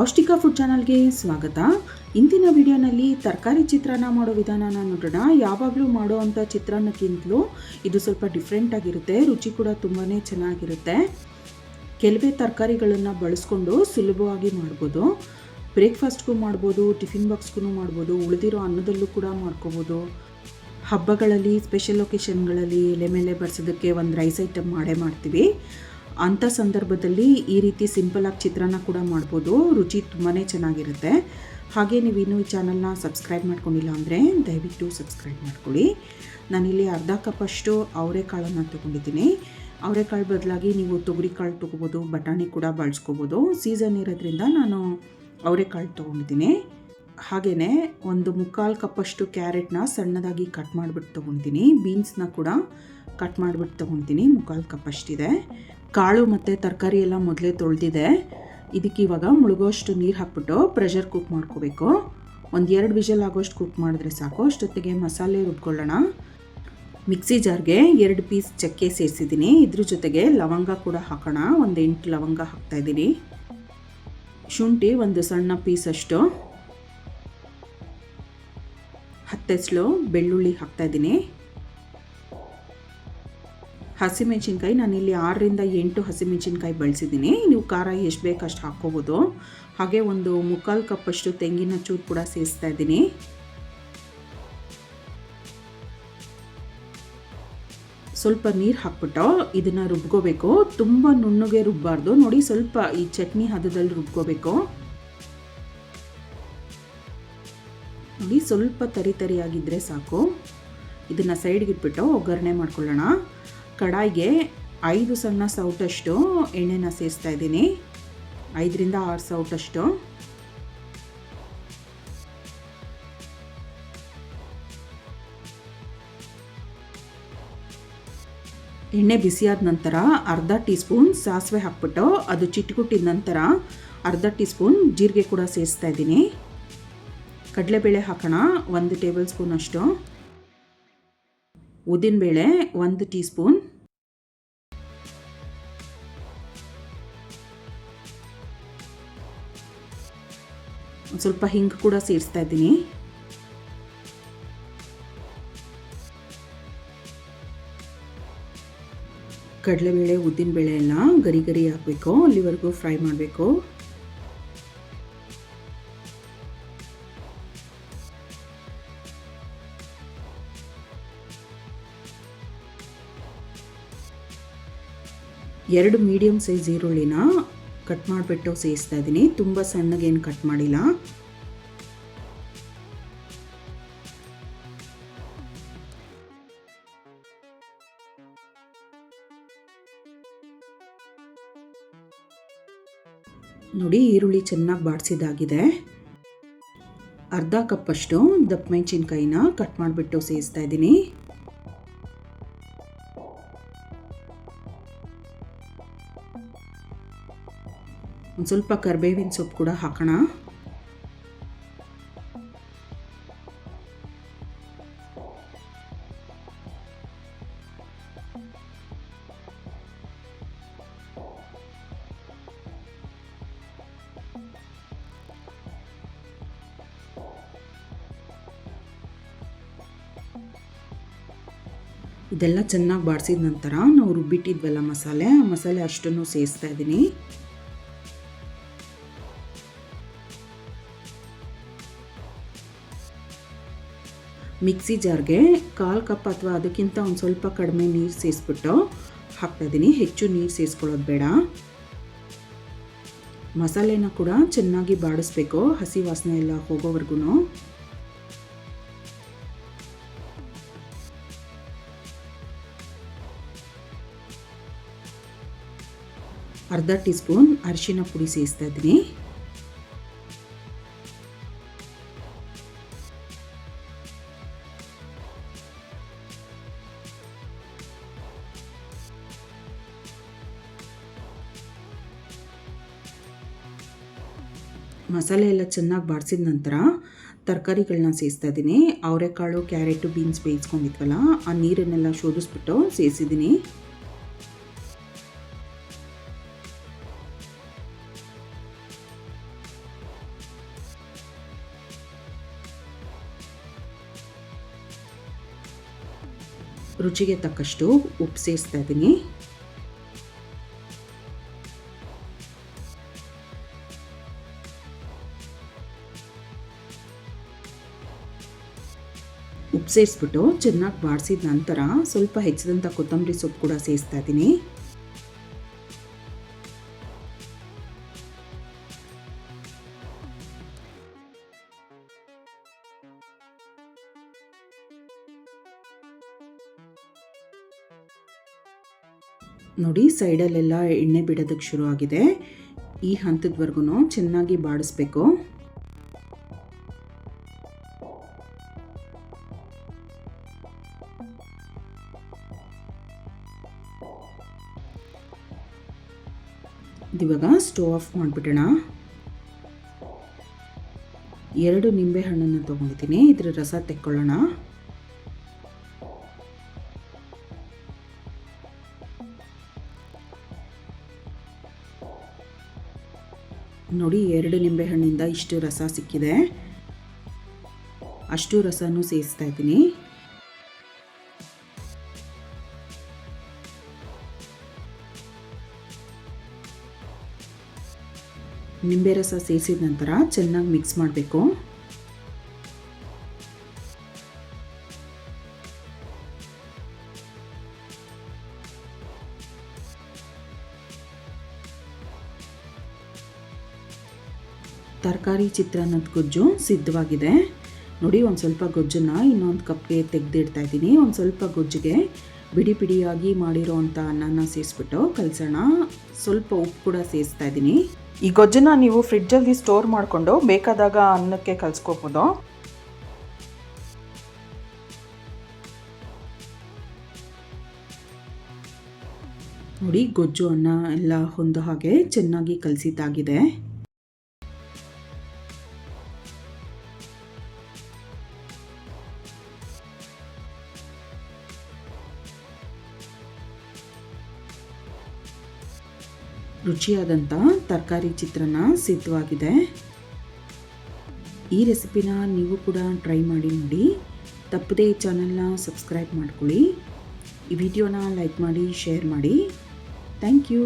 ಪೌಷ್ಟಿಕ ಫುಡ್ ಚಾನಲ್ಗೆ ಸ್ವಾಗತ. ಇಂದಿನ ವಿಡಿಯೋನಲ್ಲಿ ತರಕಾರಿ ಚಿತ್ರಾನ್ನ ಮಾಡೋ ವಿಧಾನನ ನೋಡೋಣ. ಯಾವಾಗಲೂ ಮಾಡೋ ಅಂಥ ಚಿತ್ರಾನ್ನಕ್ಕಿಂತಲೂ ಇದು ಸ್ವಲ್ಪ ಡಿಫ್ರೆಂಟ್ ಆಗಿರುತ್ತೆ, ರುಚಿ ಕೂಡ ತುಂಬಾ ಚೆನ್ನಾಗಿರುತ್ತೆ. ಕೆಲವೇ ತರಕಾರಿಗಳನ್ನು ಬಳಸ್ಕೊಂಡು ಸುಲಭವಾಗಿ ಮಾಡ್ಬೋದು. ಬ್ರೇಕ್ಫಾಸ್ಟ್ಗೂ ಮಾಡ್ಬೋದು, ಟಿಫಿನ್ ಬಾಕ್ಸ್ಗೂ ಮಾಡ್ಬೋದು, ಉಳಿದಿರೋ ಅನ್ನದಲ್ಲೂ ಕೂಡ ಮಾಡ್ಕೋಬೋದು. ಹಬ್ಬಗಳಲ್ಲಿ, ಸ್ಪೆಷಲ್ ಒಕೇಶನ್ಗಳಲ್ಲಿ ಎಲೆ ಮೇಲೆ ಬಡಿಸೋದಕ್ಕೆ ಒಂದು ರೈಸ್ ಐಟಮ್ ಮಾಡ್ತೀವಿ. ಅಂಥ ಸಂದರ್ಭದಲ್ಲಿ ಈ ರೀತಿ ಸಿಂಪಲಾಗಿ ಚಿತ್ರಾನ್ನ ಕೂಡ ಮಾಡ್ಬೋದು. ರುಚಿ ತುಂಬಾ ಚೆನ್ನಾಗಿರುತ್ತೆ. ಹಾಗೆ ನೀವು ಇನ್ನೂ ಈ ಚಾನಲ್ನ ಸಬ್ಸ್ಕ್ರೈಬ್ ಮಾಡ್ಕೊಂಡಿಲ್ಲ ಅಂದರೆ ದಯವಿಟ್ಟು ಸಬ್ಸ್ಕ್ರೈಬ್ ಮಾಡ್ಕೊಳ್ಳಿ. ನಾನಿಲ್ಲಿ ಅರ್ಧ ಕಪ್ಪಷ್ಟು ಅವರೆಕಾಳನ್ನು ತೊಗೊಂಡಿದ್ದೀನಿ. ಅವರೆಕಾಳು ಬದಲಾಗಿ ನೀವು ತೊಗರಿಕಾಳು ತೊಗೋಬೋದು, ಬಟಾಣಿ ಕೂಡ ಬಳಸ್ಕೋಬೋದು. ಸೀಸನ್ ಇರೋದ್ರಿಂದ ನಾನು ಅವರೆಕಾಳು ತೊಗೊಂಡಿದ್ದೀನಿ. ಹಾಗೆಯೇ ಒಂದು 3/4 ಕಪ್ಪಷ್ಟು ಕ್ಯಾರೆಟ್ನ ಸಣ್ಣದಾಗಿ ಕಟ್ ಮಾಡಿಬಿಟ್ಟು ತೊಗೊಳ್ತೀನಿ. ಬೀನ್ಸ್ನ ಕೂಡ ಕಟ್ ಮಾಡಿಬಿಟ್ಟು ತೊಗೊಳ್ತೀನಿ. 3/4 ಕಪ್ಪಷ್ಟಿದೆ. ಕಾಳು ಮತ್ತು ತರಕಾರಿ ಎಲ್ಲ ಮೊದಲೇ ತೊಳೆದಿದೆ. ಇದಕ್ಕೆ ಇವಾಗ ಮುಳುಗೋಷ್ಟು ನೀರು ಹಾಕ್ಬಿಟ್ಟು ಪ್ರೆಷರ್ ಕುಕ್ ಮಾಡ್ಕೋಬೇಕು. ಒಂದು 2 ವಿಷಲ್ ಆಗೋಷ್ಟು ಕುಕ್ ಮಾಡಿದ್ರೆ ಸಾಕು. ಅಷ್ಟೊತ್ತಿಗೆ ಮಸಾಲೆ ರುಬ್ಕೊಳ್ಳೋಣ. ಮಿಕ್ಸಿ ಜಾರ್ಗೆ 2 ಪೀಸ್ ಚಕ್ಕೆ ಸೇರಿಸಿದ್ದೀನಿ. ಇದ್ರ ಜೊತೆಗೆ ಲವಂಗ ಕೂಡ ಹಾಕೋಣ. ಒಂದು 8 ಲವಂಗ ಹಾಕ್ತಾಯಿದ್ದೀನಿ. ಶುಂಠಿ ಒಂದು ಸಣ್ಣ ಪೀಸಷ್ಟು, 10 ಎಸಳು ಬೆಳ್ಳುಳ್ಳಿ ಹಾಕ್ತಾಯಿದ್ದೀನಿ. ಹಸಿಮೆಣಸಿನ್ಕಾಯಿ ನಾನಿಲ್ಲಿ 6ರಿಂದ 8 ಹಸಿಮೆಣಸಿನ್ಕಾಯಿ ಬಳಸಿದ್ದೀನಿ. ನೀವು ಖಾರ ಎಷ್ಟು ಬೇಕು ಅಷ್ಟು ಹಾಕ್ಕೋಬೋದು. ಹಾಗೆ ಒಂದು 3/4 ಕಪ್ಪಷ್ಟು ತೆಂಗಿನ ಚೂರು ಕೂಡ ಸೇರಿಸ್ತಾ ಇದ್ದೀನಿ. ಸ್ವಲ್ಪ ನೀರು ಹಾಕ್ಬಿಟ್ಟು ಇದನ್ನು ರುಬ್ಕೋಬೇಕು. ತುಂಬ ನುಣ್ಣಗೆ ರುಬ್ಬಾರ್ದು. ನೋಡಿ, ಸ್ವಲ್ಪ ಈ ಚಟ್ನಿ ಹದದಲ್ಲಿ ರುಬ್ಕೋಬೇಕು. ನೋಡಿ, ಸ್ವಲ್ಪ ತರಿಯಾಗಿದ್ದರೆ ಸಾಕು. ಇದನ್ನು ಸೈಡ್ಗೆ ಇಟ್ಬಿಟ್ಟು ಒಗ್ಗರಣೆ ಮಾಡ್ಕೊಳ್ಳೋಣ. ಕಡಾಯಿಗೆ 5 ಸಣ್ಣ ಸೌಟಷ್ಟು ಎಣ್ಣೆನ ಸೇರಿಸ್ತಾ ಇದ್ದೀನಿ. 5ರಿಂದ 6 ಸೌಟಷ್ಟು. ಎಣ್ಣೆ ಬಿಸಿಯಾದ ನಂತರ ಅರ್ಧ ಟೀ ಸ್ಪೂನ್ ಸಾಸಿವೆ ಹಾಕ್ಬಿಟ್ಟು ಅದು ಚಿಟ್ಕುಟ್ಟಿದ ನಂತರ ಅರ್ಧ ಟೀ ಸ್ಪೂನ್ ಜೀರಿಗೆ ಕೂಡ ಸೇರಿಸ್ತಾ ಇದ್ದೀನಿ. ಕಡಲೆಬೇಳೆ ಹಾಕೋಣ, 1 ಟೇಬಲ್ ಸ್ಪೂನ್ ಅಷ್ಟು. ಉದ್ದಿನಬೇಳೆ 1 ಟೀ ಸ್ಪೂನ್. ಒಂದು ಸ್ವಲ್ಪ ಹಿಂಗು ಕೂಡ ಸೇರಿಸ್ತಾ ಇದ್ದೀನಿ. ಕಡಲೆಬೇಳೆ, ಉದ್ದಿನಬೇಳೆ ಎಲ್ಲ ಗರಿ ಗರಿ ಹಾಕಬೇಕು. ಅಲ್ಲಿವರೆಗೂ ಫ್ರೈ ಮಾಡಬೇಕು. ಎರಡು ಮೀಡಿಯಮ್ ಸೈಜ್ ಈರುಳ್ಳಿನ ಕಟ್ ಮಾಡಿಬಿಟ್ಟು ಸೇರಿಸ್ತಾ ಇದ್ದೀನಿ. ತುಂಬ ಸಣ್ಣಗೇನು ಕಟ್ ಮಾಡಿಲ್ಲ. ನೋಡಿ, ಈರುಳ್ಳಿ ಚೆನ್ನಾಗಿ ಬಾಡಿಸಿದಾಗಿದೆ. ಅರ್ಧ ಕಪ್ಪಷ್ಟು ದಪ್ಪ ಮೆಣಸಿನ್ಕಾಯಿನ ಕಟ್ ಮಾಡಿಬಿಟ್ಟು ಸೇರಿಸ್ತಾ ಇದ್ದೀನಿ. ಒಂದು ಸ್ವಲ್ಪ ಕರಿಬೇವಿನ ಸೊಪ್ಪು ಕೂಡ ಹಾಕೋಣ. ಇದೆಲ್ಲ ಚೆನ್ನಾಗಿ ಬಾಡಿಸಿದ ನಂತರ ನಾವು ರುಬ್ಬಿಟ್ಟಿದ್ವಲ್ಲ ಮಸಾಲೆ, ಆ ಮಸಾಲೆ ಅಷ್ಟನ್ನು ಸೇರಿಸ್ತಾ ಇದ್ದೀನಿ. ಮಿಕ್ಸಿ ಜಾರ್ಗೆ 1/4 ಕಪ್ ಅಥವಾ ಅದಕ್ಕಿಂತ ಒಂದು ಸ್ವಲ್ಪ ಕಡಿಮೆ ನೀರು ಸೇರಿಸ್ಬಿಟ್ಟು ಹಾಕ್ತಾಯಿದ್ದೀನಿ. ಹೆಚ್ಚು ನೀರು ಸೇರಿಸ್ಕೊಳ್ಳೋದು ಬೇಡ. ಮಸಾಲೆನ ಕೂಡ ಚೆನ್ನಾಗಿ ಬಾಡಿಸ್ಬೇಕು, ಹಸಿ ವಾಸನೆ ಎಲ್ಲ ಹೋಗೋವರೆಗೂ. ಅರ್ಧ ಟೀ ಸ್ಪೂನ್ ಅರಿಶಿನ ಪುಡಿ ಸೇರಿಸ್ತಾ ಇದ್ದೀನಿ. ಮಸಾಲೆ ಎಲ್ಲ ಚೆನ್ನಾಗಿ ಬಾಡಿಸಿದ ನಂತರ ತರಕಾರಿಗಳನ್ನ ಸೇರಿಸ್ತಾ ಇದ್ದೀನಿ. ಅವರೆಕಾಳು, ಕ್ಯಾರೆಟು, ಬೀನ್ಸ್ ಬೇಯಿಸ್ಕೊಂಡಿದ್ವಲ್ಲ, ಆ ನೀರನ್ನೆಲ್ಲ ಶೋಧಿಸ್ಬಿಟ್ಟು ಸೇರಿಸಿದ್ದೀನಿ. ರುಚಿಗೆ ತಕ್ಕಷ್ಟು ಉಪ್ಪು ಸೇರಿಸ್ತಾ ಇದ್ದೀನಿ. ಉಪ್ಪು ಸೇರಿಸ್ಬಿಟ್ಟು ಚೆನ್ನಾಗಿ ಬಾಡಿಸಿದ ನಂತರ ಸ್ವಲ್ಪ ಹೆಚ್ಚಿದಂಥ ಕೊತ್ತಂಬರಿ ಸೊಪ್ಪು ಕೂಡ ಸೇರಿಸ್ತಾ ಇದ್ದೀನಿ. ನೋಡಿ ಸೈಡಲ್ಲೆಲ್ಲ ಎಣ್ಣೆ ಬಿಡೋದಕ್ಕೆ ಶುರು ಆಗಿದೆ. ಈ ಹಂತದವರೆಗೂ ಚೆನ್ನಾಗಿ ಬಾಡಿಸ್ಬೇಕು. ಇವಾಗ ಸ್ಟವ್ ಆಫ್ ಮಾಡಿಬಿಡೋಣ. 2 ನಿಂಬೆ ಹಣ್ಣನ್ನು ತೊಗೊಂಡಿದ್ದೀನಿ, ಇದರ ರಸ ತೆಕ್ಕೊಳ್ಳೋಣ. ನೋಡಿ 2 ನಿಂಬೆ ಹಣ್ಣಿಂದ ಇಷ್ಟು ರಸ ಸಿಕ್ಕಿದೆ. ಅಷ್ಟು ರಸನೂ ಸೇರಿಸ್ತಾ ಇದ್ದೀನಿ. ನಿಂಬೆ ರಸ ಸೇರಿಸಿದ ನಂತರ ಚೆನ್ನಾಗಿ ಮಿಕ್ಸ್ ಮಾಡಬೇಕು. ತರಕಾರಿ ಚಿತ್ರಾನ್ನದ ಗೊಜ್ಜು ಸಿದ್ಧವಾಗಿದೆ. ನೋಡಿ ಒಂದು ಸ್ವಲ್ಪ ಗೊಜ್ಜನ್ನು ಇನ್ನೊಂದು ಕಪ್ಗೆ ತೆಗೆದಿಡ್ತಾ ಇದ್ದೀನಿ. ಒಂದು ಸ್ವಲ್ಪ ಗೊಜ್ಜಿಗೆ ಬಿಡಿ ಬಿಡಿಯಾಗಿ ಮಾಡಿರೋ ಅಂಥ ಅನ್ನನ ಸೇರಿಸ್ಬಿಟ್ಟು ಕಲಸೋಣ. ಸ್ವಲ್ಪ ಉಪ್ಪು ಕೂಡ ಸೇರಿಸ್ತಾ ಇದ್ದೀನಿ. ಈ ಗೊಜ್ಜನ್ನು ನೀವು ಫ್ರಿಡ್ಜಲ್ಲಿ ಸ್ಟೋರ್ ಮಾಡಿಕೊಂಡು ಬೇಕಾದಾಗ ಅನ್ನಕ್ಕೆ ಕಲಿಸ್ಕೋಬೋದು. ನೋಡಿ ಗೊಜ್ಜು ಅನ್ನ ಎಲ್ಲ ಹೊಂದೋ ಹಾಗೆ ಚೆನ್ನಾಗಿ ಕಲಸಿದ್ದಾಗಿದೆ. ರುಚಿಯಾದಂಥ ತರಕಾರಿ ಚಿತ್ರಾನ್ನ ಸಿದ್ಧವಾಗಿದೆ. ಈ ರೆಸಿಪಿನ ನೀವು ಕೂಡ ಟ್ರೈ ಮಾಡಿ ನೋಡಿ. ತಪ್ಪದೇ ಚಾನಲ್ನ ಸಬ್ಸ್ಕ್ರೈಬ್ ಮಾಡ್ಕೊಳ್ಳಿ. ಈ ವಿಡಿಯೋನ ಲೈಕ್ ಮಾಡಿ, ಶೇರ್ ಮಾಡಿ. Thank you.